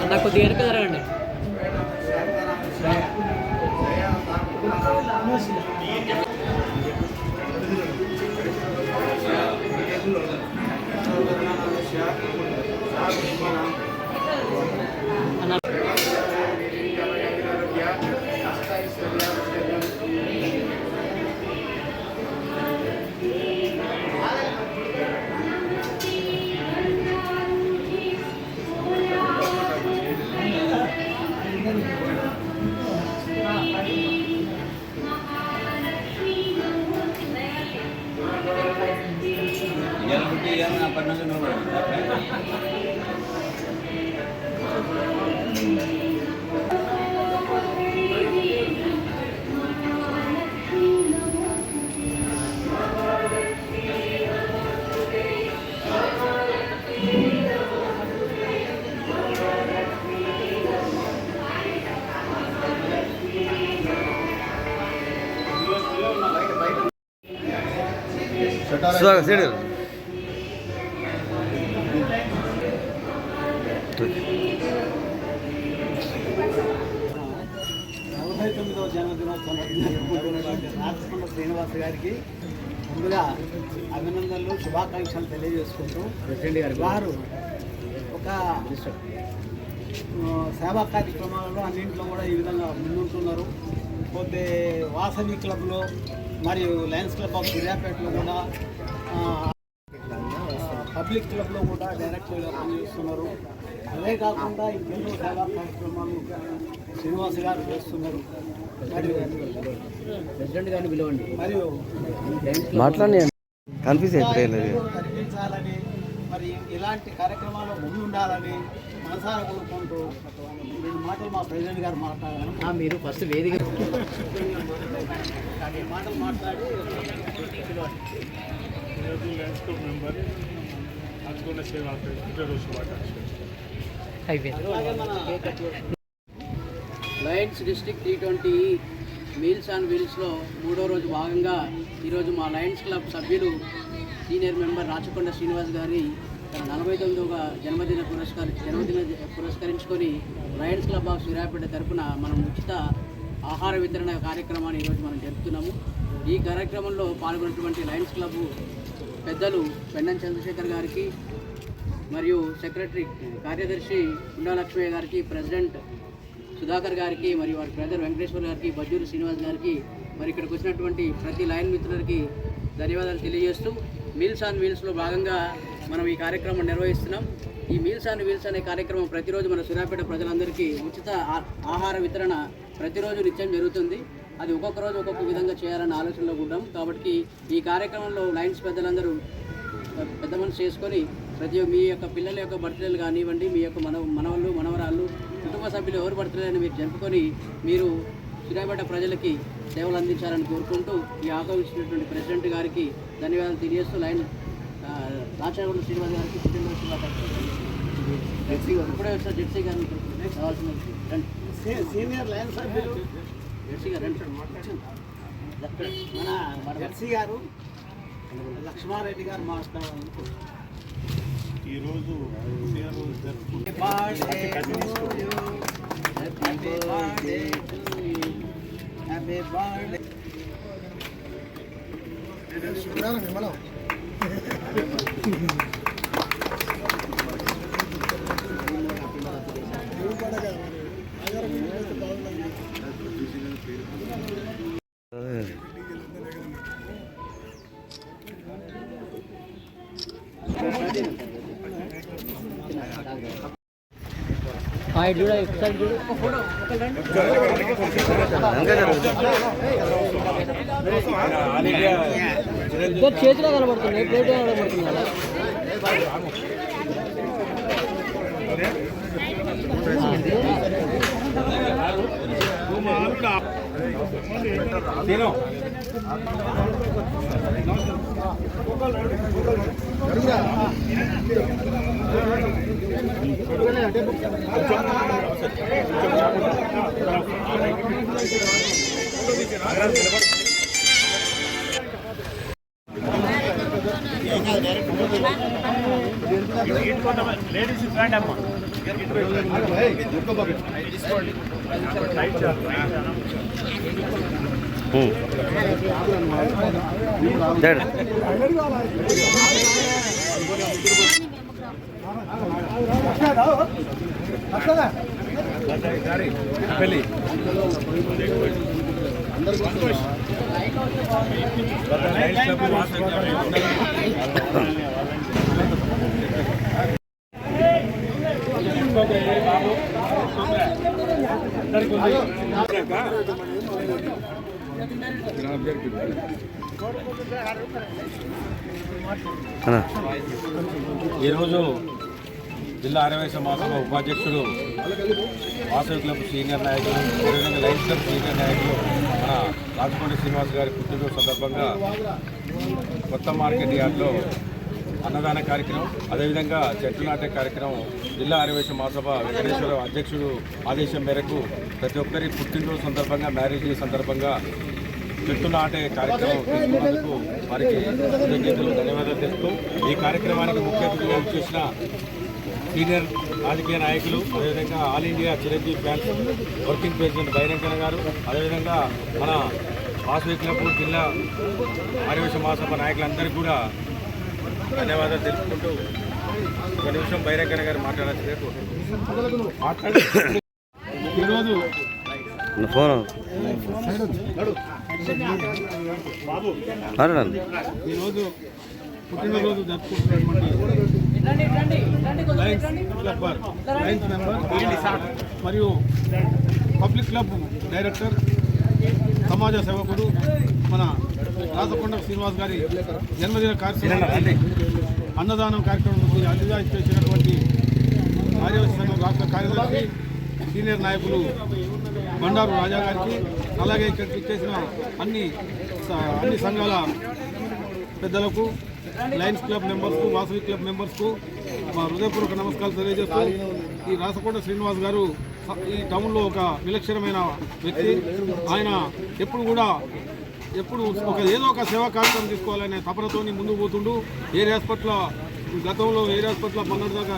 అన్న కొద్దిగా వెనక జరగండి. సీడల్ 49వ జన్మదినోత్సవం రాచకొండ శ్రీనివాస్ గారికి ముందుగా అభినందనలు శుభాకాంక్షలు తెలియజేసుకుంటూ వారు ఒక సేవా కార్యక్రమాలలో అన్నింటిలో కూడా ఈ విధంగా ముందుంటున్నారు. పోతే వాసవి క్లబ్లో మరియు లయన్స్ క్లబ్ ఆఫ్ సూర్యాపేటలో కూడా పబ్లిక్ క్లబ్లో కూడా డైరెక్టర్గా పనిచేస్తున్నారు. అదే కాకుండా ఇంకెన్నో సేవా కార్యక్రమాలు శ్రీనివాస్ గారు చేస్తున్నారు. ప్రెసిడెంట్ గారిని పిలవండి. మరియు కనిపించాలని మరి ఇలాంటి కార్యక్రమాలు ముందుండాలని మనసారా కోరుకుంటూ రెండు మాటలు మా ప్రెసిడెంట్ గారు మాట్లాడారు. మీరు ఫస్ట్ వేదిక మాటలు మాట్లాడి Lions District T20 meals and వీల్స్లో 3వ రోజు భాగంగా ఈరోజు మా లయన్స్ క్లబ్ సభ్యులు సీనియర్ మెంబర్ రాచకొండ శ్రీనివాస్ గారి తన 49వ జన్మదిన పురస్కరించుకొని లయన్స్ క్లబ్ ఆఫ్ సూర్యాపేట తరఫున మనం ఉచిత ఆహార వితరణ కార్యక్రమాన్ని ఈరోజు మనం జరుపుతున్నాము. ఈ కార్యక్రమంలో పాల్గొన్నటువంటి లయన్స్ క్లబ్ పెద్దలు పెండం చంద్రశేఖర్ గారికి మరియు సెక్రటరీ కార్యదర్శి ఉండాలక్ష్మయ్య గారికి, ప్రెసిడెంట్ సుధాకర్ గారికి మరియు వారి బ్రదర్ వెంకటేశ్వర్ గారికి, బజ్జూరు శ్రీనివాస్ గారికి, మరి ఇక్కడికి వచ్చినటువంటి ప్రతి లైన్ మిత్రులకి ధన్యవాదాలు తెలియజేస్తూ మీల్స్ ఆన్ వీల్స్లో భాగంగా మనం ఈ కార్యక్రమం నిర్వహిస్తున్నాం. ఈ మీల్స్ ఆన్ వీల్స్ అనే కార్యక్రమం ప్రతిరోజు మన సూర్యాపేట ప్రజలందరికీ ఉచిత ఆహార వితరణ ప్రతిరోజు నిత్యం జరుగుతుంది. అది ఒక్కొక్క రోజు ఒక్కొక్క విధంగా చేయాలన్న ఆలోచనలో ఉంటాం. కాబట్టి ఈ కార్యక్రమంలో లైన్స్ పెద్దలందరూ పెద్ద మనసు చేసుకొని మీ యొక్క పిల్లల యొక్క బర్త్డేలు కానివ్వండి, మీ యొక్క మనవళ్ళు మనవరాళ్ళు కుటుంబ సభ్యులు ఎవరు బర్త్డేలను మీరు జరుపుకొని మీరు సూర్యాపేట ప్రజలకి సేవలు అందించాలని కోరుకుంటూ ఈ ఆహ్వానించినటువంటి ప్రెసిడెంట్ గారికి ధన్యవాదాలు తెలియజేస్తూ లైన్ రాచకొండ శ్రీనివాస్ గారికి ఇప్పుడే వచ్చిన జెర్సీ గారిని కావాల్సిన సీనియర్ లైన్ సభ్యులు జెర్సీ గారు మన జెర్సీ గారు లక్ష్మారెడ్డి గారు మాట్లాడారు. ఈరోజు చూడ ఒకసారి చూడు ఫోటో ఇద్దరు చేతిలో కనబడుతుంది, ప్లేట్ కనబడుతుంది కదా. లేడీస్ ప్యాంట్ అమ్మా పెళ్ళి ఈరోజు జిల్లా ఆర్యవైశ్య సమాజం ఉపాధ్యక్షుడు వాసవి క్లబ్ సీనియర్ నాయకులు అదేవిధంగా లైన్స్ క్లబ్ సీనియర్ నాయకులు మన రాజకొండ శ్రీనివాస్ గారి పుట్టినరోజు సందర్భంగా కొత్త మార్కెట్ యార్డ్లో అన్నదాన కార్యక్రమం అదేవిధంగా చెట్లు నాటే కార్యక్రమం జిల్లా ఆర్యవైశ్య మహాసభ వెంకటేశ్వర అధ్యక్షుడు ఆదేశం మేరకు ప్రతి ఒక్కరి పుట్టినరోజు సందర్భంగా మ్యారేజ్ డే సందర్భంగా చెట్టు నాటే కార్యక్రమం తీసుకున్నందుకు వారికి కృతజ్ఞతలు ధన్యవాదాలు తెలుపుతూ ఈ కార్యక్రమానికి ముఖ్య అతిథిగా చేసిన సీనియర్ రాజకీయ నాయకులు అదేవిధంగా all India Chiranjeevi fans working president Bairamkana గారు అదేవిధంగా మన వాసవి క్లబ్ జిల్లా ఆర్యవైశ్య మహాసభ నాయకులందరికీ కూడా ధన్యవాదాలు తెలుపుకుంటూ ఒక నిమిషం బైరంకన గారు మాట్లాడాలి ఈరోజు ఈరోజు పుట్టినరోజు జరుపుకుంటున్నటువంటి లయన్స్ మెంబర్ మరియు పబ్లిక్ క్లబ్ డైరెక్టర్ సమాజ సేవకుడు మన రాజకొండ శ్రీనివాస్ గారి జన్మదిన కార్యక్రమం అన్నదానం కార్యక్రమానికి అతిథిగా చేసినటువంటి ఆర్యవైశ్య సంఘం రాష్ట్ర కార్యదర్శి సీనియర్ నాయకులు బండారు రాజా గారికి అలాగే ఇక్కడికి చేసిన అన్ని సంఘాల పెద్దలకు లయన్స్ క్లబ్ మెంబర్స్కు వాసవి క్లబ్ మెంబర్స్కు మా హృదయపూర్వక నమస్కారాలు తెలియజేస్తూ ఈ రాసకొండ శ్రీనివాస్ గారు ఈ టౌన్లో ఒక విలక్షణమైన వ్యక్తి. ఆయన ఎప్పుడు ఏదో ఒక సేవా కార్యక్రమం తీసుకోవాలనే తపనతో ముందుకు పోతుండు. గతంలో ఏరియా హాస్పిటల్ మొన్నటిదాకా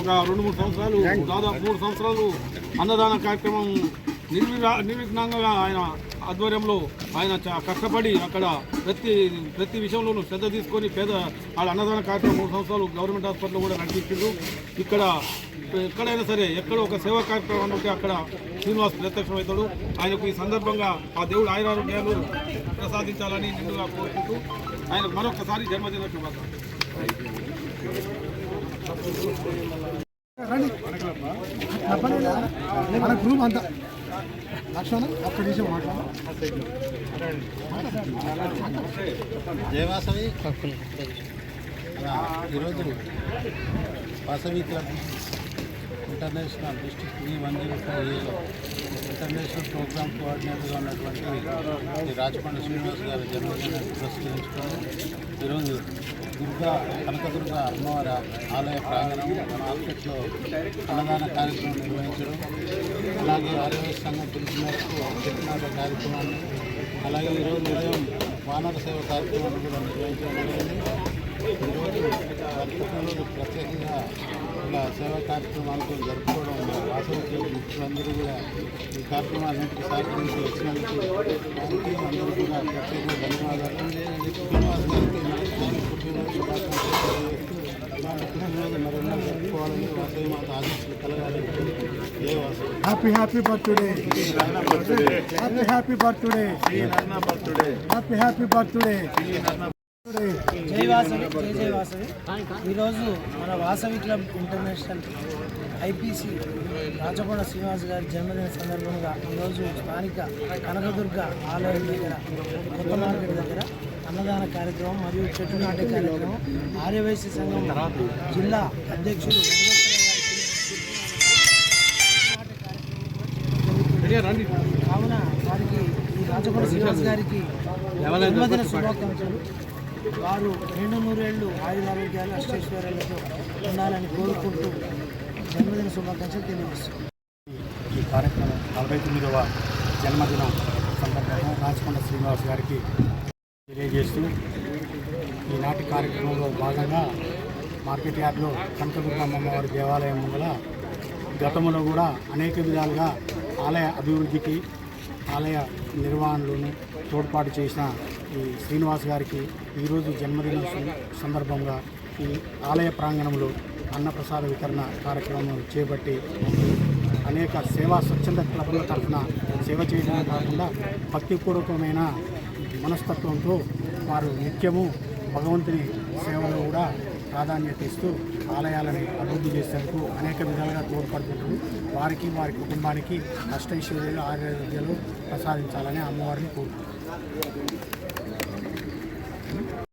ఒక 2-3 సంవత్సరాలు దాదాపు 3 సంవత్సరాలు అన్నదాన కార్యక్రమం నిర్విఘ్నంగా ఆయన ఆధ్వర్యంలో ఆయన కష్టపడి అక్కడ ప్రతి విషయంలోనూ శ్రద్ధ తీసుకొని వాళ్ళ అన్నదాన కార్యక్రమం 3 సంవత్సరాలు గవర్నమెంట్ హాస్పిటల్లో కూడా నడిపించారు. ఎక్కడైనా సరే ఎక్కడో ఒక సేవా కార్యక్రమం ఉంటే అక్కడ శ్రీనివాస్ ప్రత్యక్షమవుతాడు. ఆయనకు ఈ సందర్భంగా ఆ దేవుడు ఆయురారోగ్యాలు ప్రసాదించాలని నిండుగా కోరుకుంటూ ఆయన మరొకసారి జన్మదిన శుభాకాంక్షలు. మన గ్రూప్ అంతా లక్షణ ఒక్క నిమిషం జయవాసవి ఈరోజు వాసవి క్లబ్ ఇంటర్నేషనల్ డిస్ట్రిక్ట్ 105లో ఇంటర్నేషనల్ ప్రోగ్రామ్ కోఆర్డినేటర్గా ఉన్నటువంటి రాజకొండ శ్రీనివాస్ గారి జన్మదినాన్ని పురస్కరించుకొని ఈరోజు కనకదుర్గ అమ్మవారి ఆలయ ప్రాంగణం మార్కెట్లో అన్నదాన కార్యక్రమం నిర్వహించడం, అలాగే ఆర్యవైశ్య సంఘం పిలుపు మేరకు చెట్టునాట కార్యక్రమాన్ని, అలాగే ఈరోజు ఉదయం వానర సేవ కార్యక్రమాన్ని కూడా నిర్వహించడం జరిగింది. ఈరోజు వారి పుట్టినరోజు ప్రత్యేకంగా ఇలా సేవా కార్యక్రమాలతో జరుపుకోవడం వాసవి క్లబ్ మిత్రులందరూ కూడా ఈ కార్యక్రమాలన్నింటికి సహకరించి వచ్చినందుకు వారికి అందరూ కూడా ప్రత్యేకంగా ధన్యవాదాలు. శ్రీనివాస్ గారికి పుట్టినరోజు శుభాకాంక్షలు తెలియజేస్తూ పుట్టినరోజు మరెన్నో జరుపుకోవాలని వాసవి మాత ఆశీస్సులు కలగాలని జై Vasavi. Happy birthday happy birthday happy birthday. జై వాసవి జై వాసవి. ఈరోజు మన Vasavi club international IPC Rajakonda Srinivas గారి జన్మదిన సందర్భంగా ఈరోజు స్థానిక కనకదుర్గ ఆలయం దగ్గర కొత్త మార్కెట్ దగ్గర అన్నదాన కార్యక్రమం మరియు చెట్టు నాటే కార్యక్రమం ఆర్యవైశ్య సంఘం జిల్లా అధ్యక్షుడు కావున వారికి ఈ రాజకొండ శ్రీనివాస్ గారికి జన్మదిన శుభాకాంక్షలు. వారు 200 ఏళ్ళు ఆయురారోగ్యాలు అష్టైశ్వర్యాలతో ఉండాలని కోరుకుంటూ జన్మదిన శుభాకాంక్షలు తెలియజేస్తున్నారు. ఈ కార్యక్రమం 49వ జన్మదిన సందర్భంగా రాజకొండ శ్రీనివాస్ గారికి తెలియజేస్తూ ఈనాటి కార్యక్రమంలో భాగంగా మార్కెట్ యార్డ్లో కనకదుర్గమ్మ అమ్మవారి దేవాలయం ముంగల గతంలో కూడా అనేక విధాలుగా ఆలయ అభివృద్ధికి ఆలయ నిర్వహణలోను తోడ్పాటు చేసిన ఈ శ్రీనివాస్ గారికి ఈరోజు జన్మదినం సందర్భంగా ఈ ఆలయ ప్రాంగణంలో అన్నప్రసాద వితరణ కార్యక్రమం చేపట్టి అనేక సేవా స్వచ్ఛంద క్లబ్ల తరఫున సేవ చేయడమే కాకుండా భక్తిపూర్వకమైన మనస్తత్వంతో వారు నిత్యము భగవంతుని సేవలో కూడా ప్రాధాన్యత ఇస్తూ ఆలయాలను అభివృద్ధి చేసేందుకు అనేక విధాలుగా తోడ్పడుతుంటారు. వారికి వారి కుటుంబానికి అష్టైశ్వర్యాలు ఆరోగ్యాలు ప్రసాదించాలని అమ్మవారిని కోరుకుంటున్నారు.